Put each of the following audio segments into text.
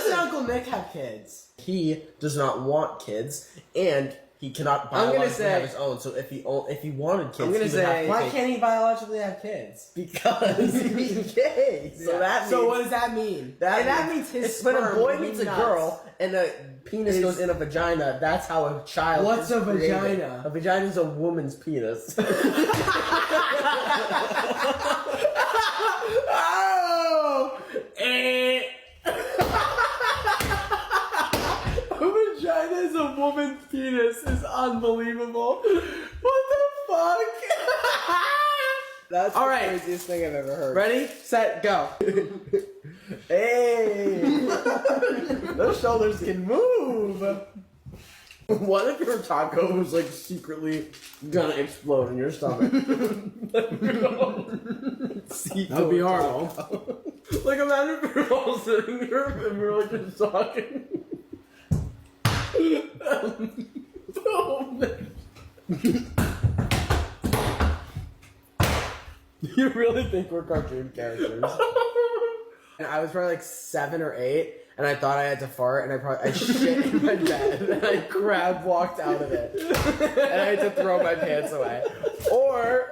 Does Uncle Nick have kids? He does not want kids, and he cannot biologically have his own. So if he wanted kids, I'm gonna say, why can't can't he biologically have kids? Because he's gay. So that means, so what does that mean? That means his when a sperm boy would be meets a nuts. girl and a penis goes in a vagina, that's how a child. What's is a created. vagina? A vagina is a woman's penis. Oh! A vagina is a woman's penis is unbelievable. What the fuck? That's All the right. craziest thing I've ever heard. Ready, set, go. Hey! Those shoulders can move! What if your taco was like secretly gonna explode in your stomach? That would be horrible. Like imagine if we were all sitting here and we were like just talking. You really think we're cartoon characters? And I was probably like 7 or 8, and I thought I had to fart, and I shit in my bed, and I crab walked out of it, and I had to throw my pants away. Or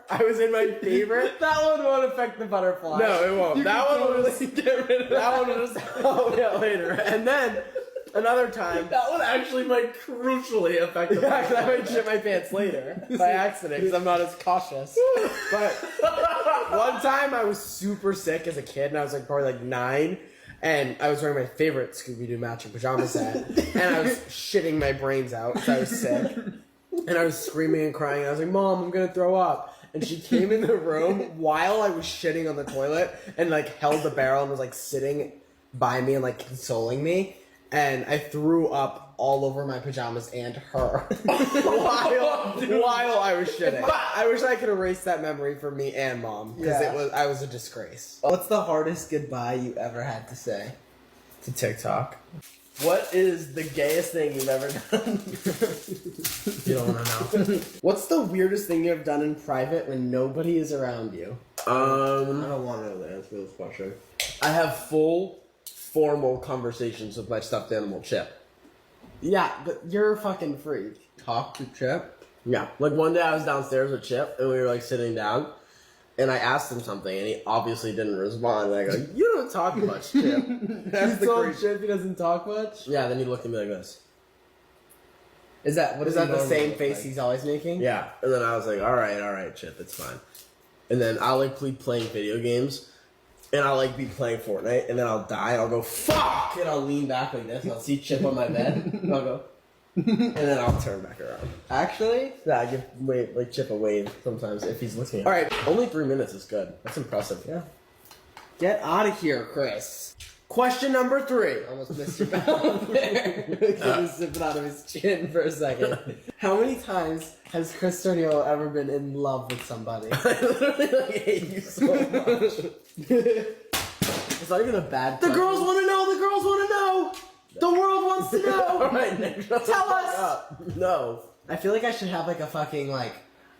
I was in my favorite. That one won't affect the butterfly. No, it won't. You That can one will totally just get rid of that one will just help me out later. And then another time, That one actually might crucially affect the yeah, 'cause I might shit my pants later by accident because I'm not as cautious. But one time I was super sick as a kid, and I was like probably like 9, and I was wearing my favorite Scooby-Doo matching pajama set, and I was shitting my brains out because I was sick, and I was screaming and crying. And I was like, "Mom, I'm gonna throw up." And she came in the room while I was shitting on the toilet and like held the barrel and was like sitting by me and like consoling me. And I threw up all over my pajamas and her while I was shitting. I wish I could erase that memory for me and Mom because I was a disgrace. What's the hardest goodbye you ever had to say? To TikTok. What is the gayest thing you've ever done? You don't want to know. What's the weirdest thing you have done in private when nobody is around you? I don't want to know the answer to this question. I have full formal conversations with my stuffed animal Chip. Yeah, but you're a fucking freak. Talk to Chip. Yeah, like one day I was downstairs with Chip and we were like sitting down, and I asked him something and he obviously didn't respond. And I go, "You don't talk much, Chip." That's the told Chip he doesn't talk much? Yeah, then he looked at me like this. Is that Is that the same face he's always making? Yeah, and then I was like, all right, Chip, it's fine. And then I'll like be playing video games, and I'll like be playing Fortnite, and then I'll die, and I'll go, fuck! And I'll lean back like this, and I'll see Chip on my bed, and I'll go, and then I'll turn back around. Actually? Yeah, I give Chip a wave sometimes if he's looking at me. Alright, only 3 minutes is good. That's impressive. Yeah. Get out of here, Chris. Question number 3. Almost missed your bell there. He was sipping out of his chin for a second. How many times has Chris Tornillo ever been in love with somebody? I literally like, hate you so much. It's not even a bad The question. girls want to know! The girls want to know! The world wants to know! Alright, Nick, shut the Tell fuck us! up. No. I feel like I should have like a fucking like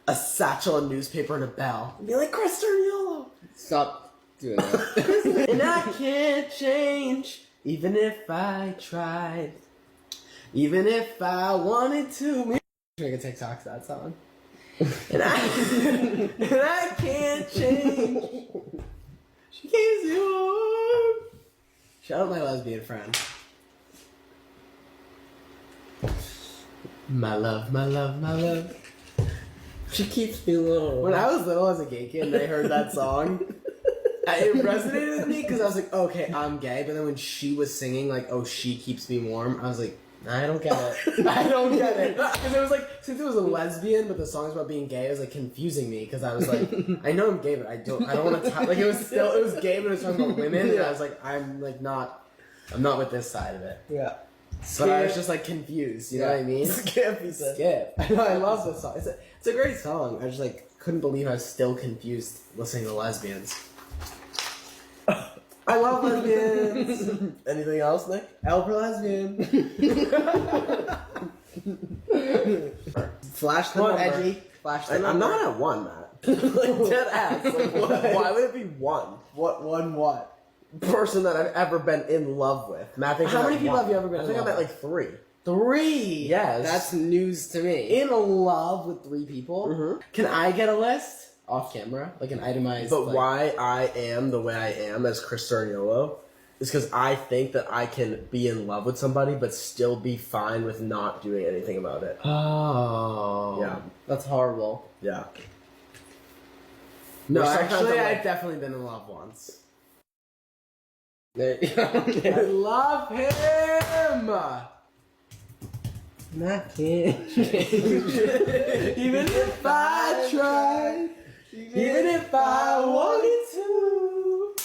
a satchel, a newspaper, and a bell. And be like, Chris Tornillo! Stop doing that. And I can't change, even if I tried. Even if I wanted to. Make a TikTok to that song. And I can't change. She keeps you warm. Shout out my lesbian friend. My love, my love, my love. She keeps me warm. When I was little as a gay kid and I heard that song, it resonated with me because I was like, okay, I'm gay. But then when she was singing, like, oh, she keeps me warm, I was like, I don't get it. I don't get it. Because it was like, since it was a lesbian, but the song's about being gay, it was like confusing me because I was like, I know I'm gay, but I don't want to like, it was gay, but it was talking about women. And I was like, I'm not with this side of it. Yeah. But I was just like confused, you know what I mean? Skip, he said. Skip. I know, I love this song. It's a great song. I just like couldn't believe I was still confused listening to lesbians. I love lesbians. Anything else, Nick? L for lesbian. Flash the number. Edgy. Flash the number. I'm not at 1, Matt. Like, dead ass. Like, why would it be 1? What? person that I've ever been in love with. Matt thinks How I'm many at people one. have you ever been I in think love I'm at with? like 3. 3. Yes. That's news to me. In love with 3 people. Mhm. Can I get a list off camera, like an itemized? But like, why I am the way I am as Chris Sturniolo is because I think that I can be in love with somebody but still be fine with not doing anything about it. Oh. Yeah. That's horrible. Yeah. No, There's sometimes actually, I'm like- I've definitely been in love once. There- I love him. Not can't. Even if I tried, even if I wanted to,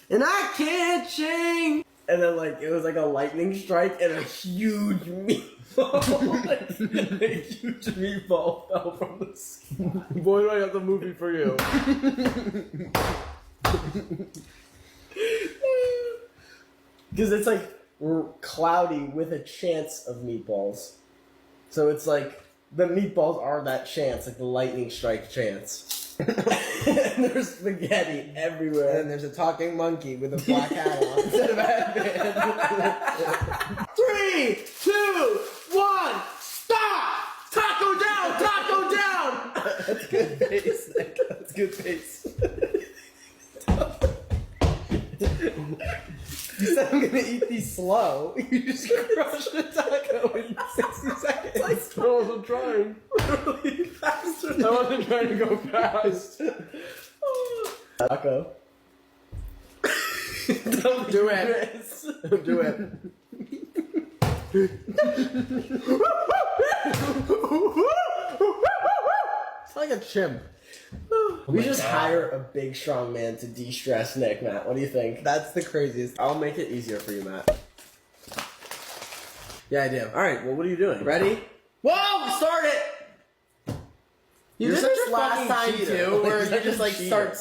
and I can't change. And then like it was like a lightning strike and a huge meatball, like, a huge meatball fell from the sky. Boy, do I have the movie for you. Because it's like cloudy with a chance of meatballs. So it's like the meatballs are that chance, like the lightning strike chance. And there's spaghetti everywhere. And there's a talking monkey with a black hat on instead of a headband. 3, 2, 1, stop! Taco down! Taco down! That's good pace, Nick. That's good pace. You said I'm gonna eat these slow. You just crushed the taco in 60 seconds. I wasn't trying. Really faster. I wasn't trying to go fast. Taco. Don't Do it. Do it. It's like a chimp. We my just God. hire a big strong man to de-stress Nick, Matt. What do you think? That's the craziest. I'll make it easier for you, Matt. Yeah, I do. Alright, well what are you doing? Ready? Whoa! Start it! You You're did such this a last fucking time cheater. too, where You're you such just a like cheater. start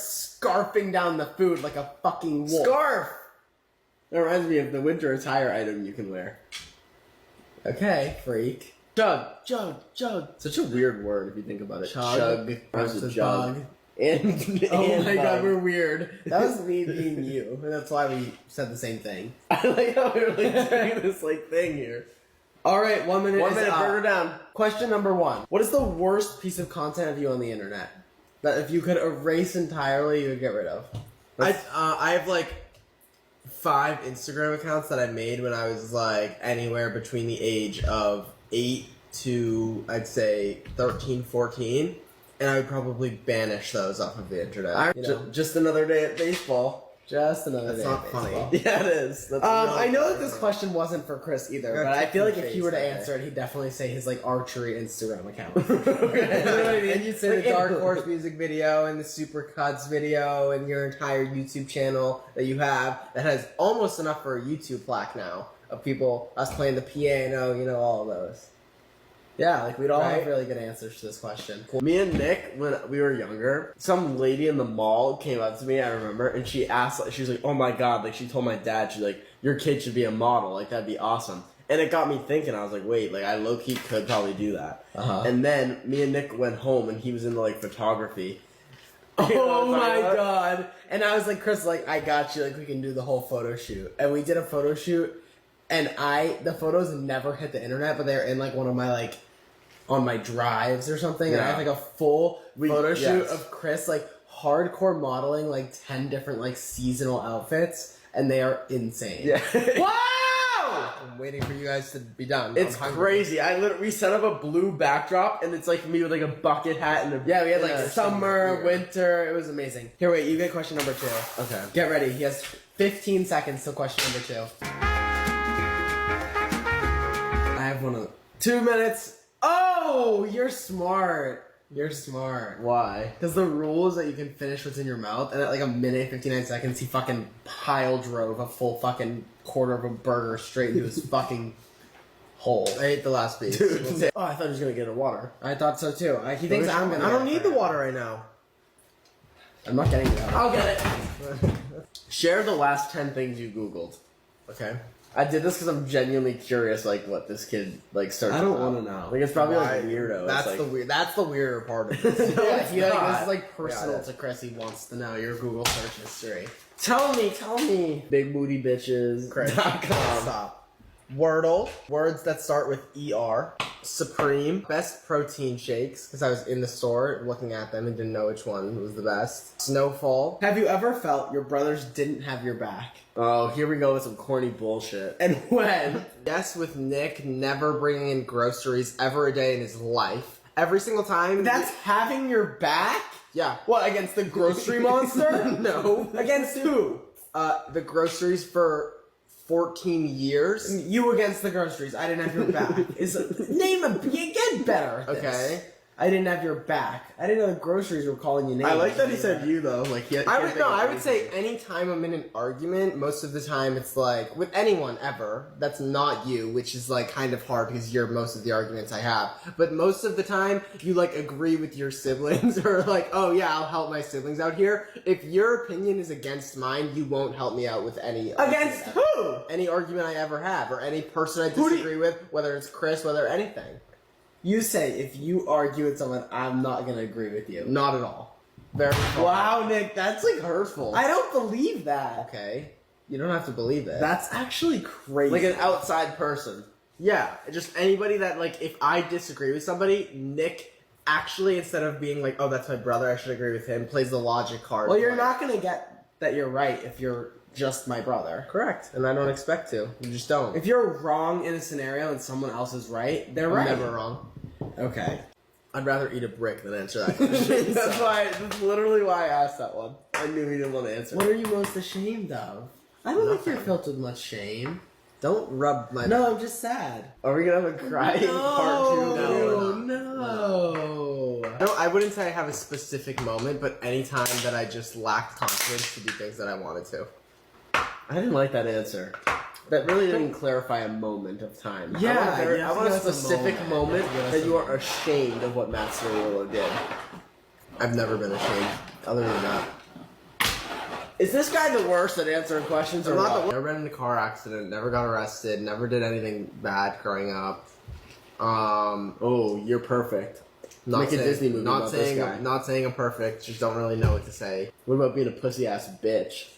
scarfing down the food like a fucking wolf. Scarf! That reminds me of the winter attire item you can wear. Okay, freak. Chug. Jug, jug. Such a weird word if you think about it. Chug. Chug. Rhymes with Versus jug. bug. And, Oh and my god, bug. we're weird. That was me being you, and that's why we said the same thing. I like how we're like doing this like thing here. All right, 1 minute. 1 is minute, up. burger down. Question number 1: what is the worst piece of content of you on the internet that if you could erase entirely, you would get rid of? I have like 5 Instagram accounts that I made when I was like anywhere between the age of 8 to I'd say 13, 14, and I would probably banish those off of the internet. You know. Just another day at baseball. Just another That's day. not of funny. baseball. Yeah, it is. That's I know that this question. question wasn't for Chris either, You're but I feel like if kicking he were to face that answer it, he'd definitely say his like archery Instagram account. And you'd say Like, the Dark Horse music video and the Super Cuts video and your entire YouTube channel that you have that has almost enough for a YouTube plaque now of people us playing the piano, you know, all of those. Yeah, like we'd all have Right? really good answers to this question. Me and Nick, when we were younger, some lady in the mall came up to me, I remember, and she asked, she was like, oh my god, like she told my dad, she's like, your kid should be a model, like that'd be awesome. And it got me thinking, I was like, wait, like I low-key could probably do that. Uh-huh. And then me and Nick went home and he was into like photography. Oh You know what I'm my talking about? god! And I was like, Chris, like I got you. Like we can do the whole photo shoot, and we did a photo shoot, and the photos never hit the internet, but they're in like one of my like on my drives or something, and I have like a full photo shoot yes. of Chris like hardcore modeling like 10 different like seasonal outfits, and they are insane. Yeah. Wow! I'm waiting for you guys to be done. It's I'm hungry. crazy. We set up a blue backdrop and it's like me with like a bucket hat and a Yeah, we had like and a- summer, weird. winter. It was amazing. Here, wait. You get question number 2. Okay. Get ready. He has 15 seconds till question number 2. I have one of 2 minutes. Oh, you're smart. You're smart. Why? Because the rule is that you can finish what's in your mouth, and at like a minute 59 seconds, he fucking pile drove a full fucking quarter of a burger straight into his fucking hole. I ate the last piece. Dude. Oh, I thought he was gonna get a water. I thought so too. He thinks I'm gonna. I don't get it need the for him. water right now. I'm not getting it. I'll get it. Share the last 10 things you Googled. Okay. I did this because I'm genuinely curious, like what this kid like searched. I don't about. want to know. Like it's probably Why- like weirdo. That's it's, like, the weird. That's the weirder part of this. Yeah, it's he like not. this is like personal Yeah. to Chris. He wants to know your Google search history. Tell me. Big booty bitches. Stop. Wordle, words that start with ER. Supreme, best protein shakes, because I was in the store looking at them and didn't know which one was the best. Snowfall. Have you ever felt your brothers didn't have your back? Oh, here we go with some corny bullshit. And when? Yes, with Nick never bringing in groceries ever a day in his life. Every single time. That's having your back? Yeah. What, against the grocery monster? No. Against who? The groceries for 14 years. You against the groceries. I didn't have your back. You get better at this. Okay. I didn't have your back. I didn't know the groceries were calling you names. I like that he said you though. Like I would say anything. anytime I'm in an argument, most of the time it's like with anyone ever that's not you, which is like kind of hard because you're most of the arguments I have. But most of the time you like agree with your siblings or like, oh yeah, I'll help my siblings out here. If your opinion is against mine, you won't help me out with any Against argument who? any argument I ever have or any person I Who do you- disagree with, whether it's Chris, whether anything. You say if you argue with someone, I'm not gonna agree with you. Not at all. Very far. Wow, Nick, that's like Hurtful. I don't believe that. Okay. You don't have to believe it. That's actually crazy. Like an outside person. Yeah, just anybody that, like, if I disagree with somebody, Nick actually, instead of being like, oh, that's my brother, I should agree with him, plays the logic card. Well, you're Like, not gonna get that you're right if you're just my brother. correct, and I don't expect to. You just don't. If you're wrong in a scenario and someone else is right, they're I'm right. never wrong. Okay. I'd rather eat a brick than answer that question. That's literally why I asked that one. I knew he didn't want to answer. What are you most ashamed of? I don't think you're filled with much shame. Don't rub my... No, I'm just sad. Are we gonna have a crying part 2? No. No, I wouldn't say I have a specific moment, but any time that I just lacked confidence to do things that I wanted to. I didn't like that answer. That really didn't clarify a moment of time. Yeah, I want a give us a specific moment Give us that a you are ashamed of what Matt Soriolo did. I've never been ashamed, other than that. Is this guy the worst at answering questions or I'm not what? the Never been in a car accident, never got arrested, never did anything bad growing up. Oh, you're perfect. Make a Disney movie not about this saying, guy. Not saying I'm perfect, just don't really know what to say. What about being a pussy ass bitch?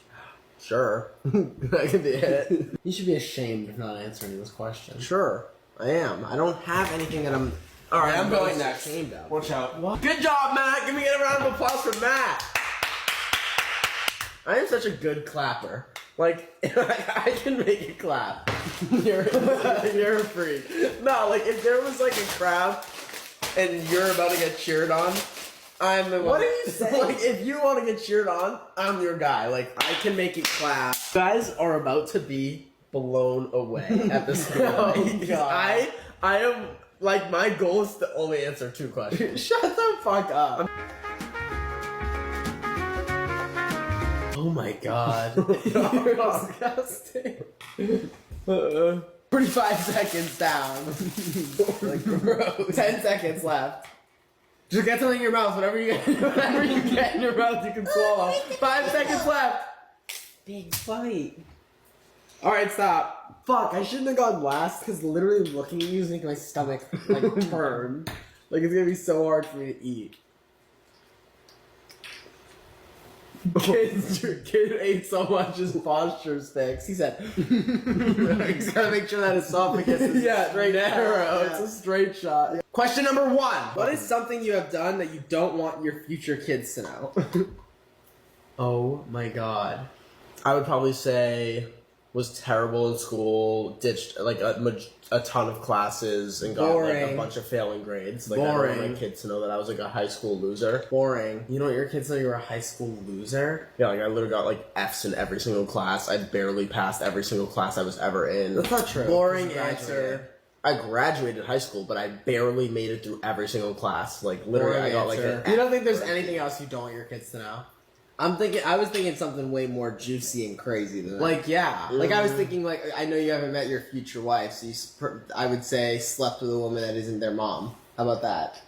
Sure. That could be it. You should be ashamed of not answering this question. Sure, I am. I don't have anything that I'm... Alright, I'm going most next. ashamed of. Watch out. What? Good job, Matt! Give me a round of applause for Matt! I am such a good clapper. Like, I can make it clap. You're a freak. No, like, if there was, like, a crowd and you're about to get cheered on, I'm the one. What are you saying? Like, if you want to get cheered on, I'm your guy. Like, I can make it clap. You guys are about to be blown away at this Oh, point. God. I am, like, my goal is to only answer 2 questions. Shut the fuck up. Oh my god. You're disgusting. 45 seconds down. Like, gross. 10 seconds left. Just get something in your mouth. Whatever you get in your mouth, you can swallow. 5 seconds left. Big fight. Alright, stop. Fuck, I shouldn't have gone last because literally looking at you is making my stomach like turn. Like it's gonna be so hard for me to eat. Kid ate so much his posture's fixed. He said, He's gotta make sure that esophagus is straight narrow. shot. It's a straight shot. Question number 1. What is something you have done that you don't want your future kids to know? Oh my god. I would probably say was terrible in school, ditched like a ton of classes, and got like a Boring. bunch of failing grades. Like I don't want Boring. my kids to know that I was like a high school loser. Boring. You don't want your kids to know you're a high school loser? Yeah, like I literally got like F's in every single class. I barely passed every single class I was ever in. That's not true. Boring 'cause you answer. I graduated high school, but I barely made it through every single class. Like literally, Boring I got like answer. an You don't think there's F. anything else you don't want your kids to know? I was thinking something way more juicy and crazy than that. Like, yeah. Like I was thinking, like I know you haven't met your future wife, so I would say slept with a woman that isn't their mom. How about that?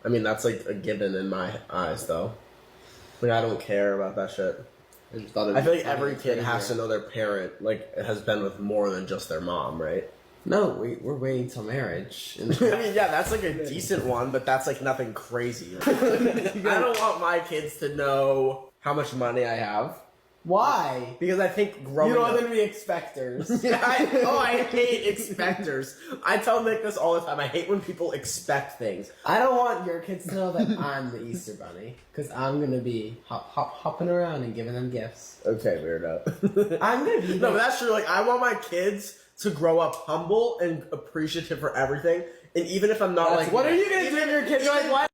I mean, that's like a given in my eyes, though. Like I don't care about that shit. I just thought it'd I be feel like funny every and kid has crazy. to know their parent, like, has been with more than just their mom, right? No, we're waiting till marriage. I mean, yeah, that's like a decent one, but that's like nothing crazy. I don't want my kids to know how much money I have. Why? Because I think growing You don't up... want them to be expectors. I hate expectors. I tell Nick this all the time. I hate when people expect things. I don't want your kids to know that I'm the Easter Bunny, because I'm gonna be hopping around and giving them gifts. Okay, weirdo. I'm gonna be No, but that's true. Like, I want my kids to grow up humble and appreciative for everything. And even if I'm not like... What are you gonna do to your kids? You're like, why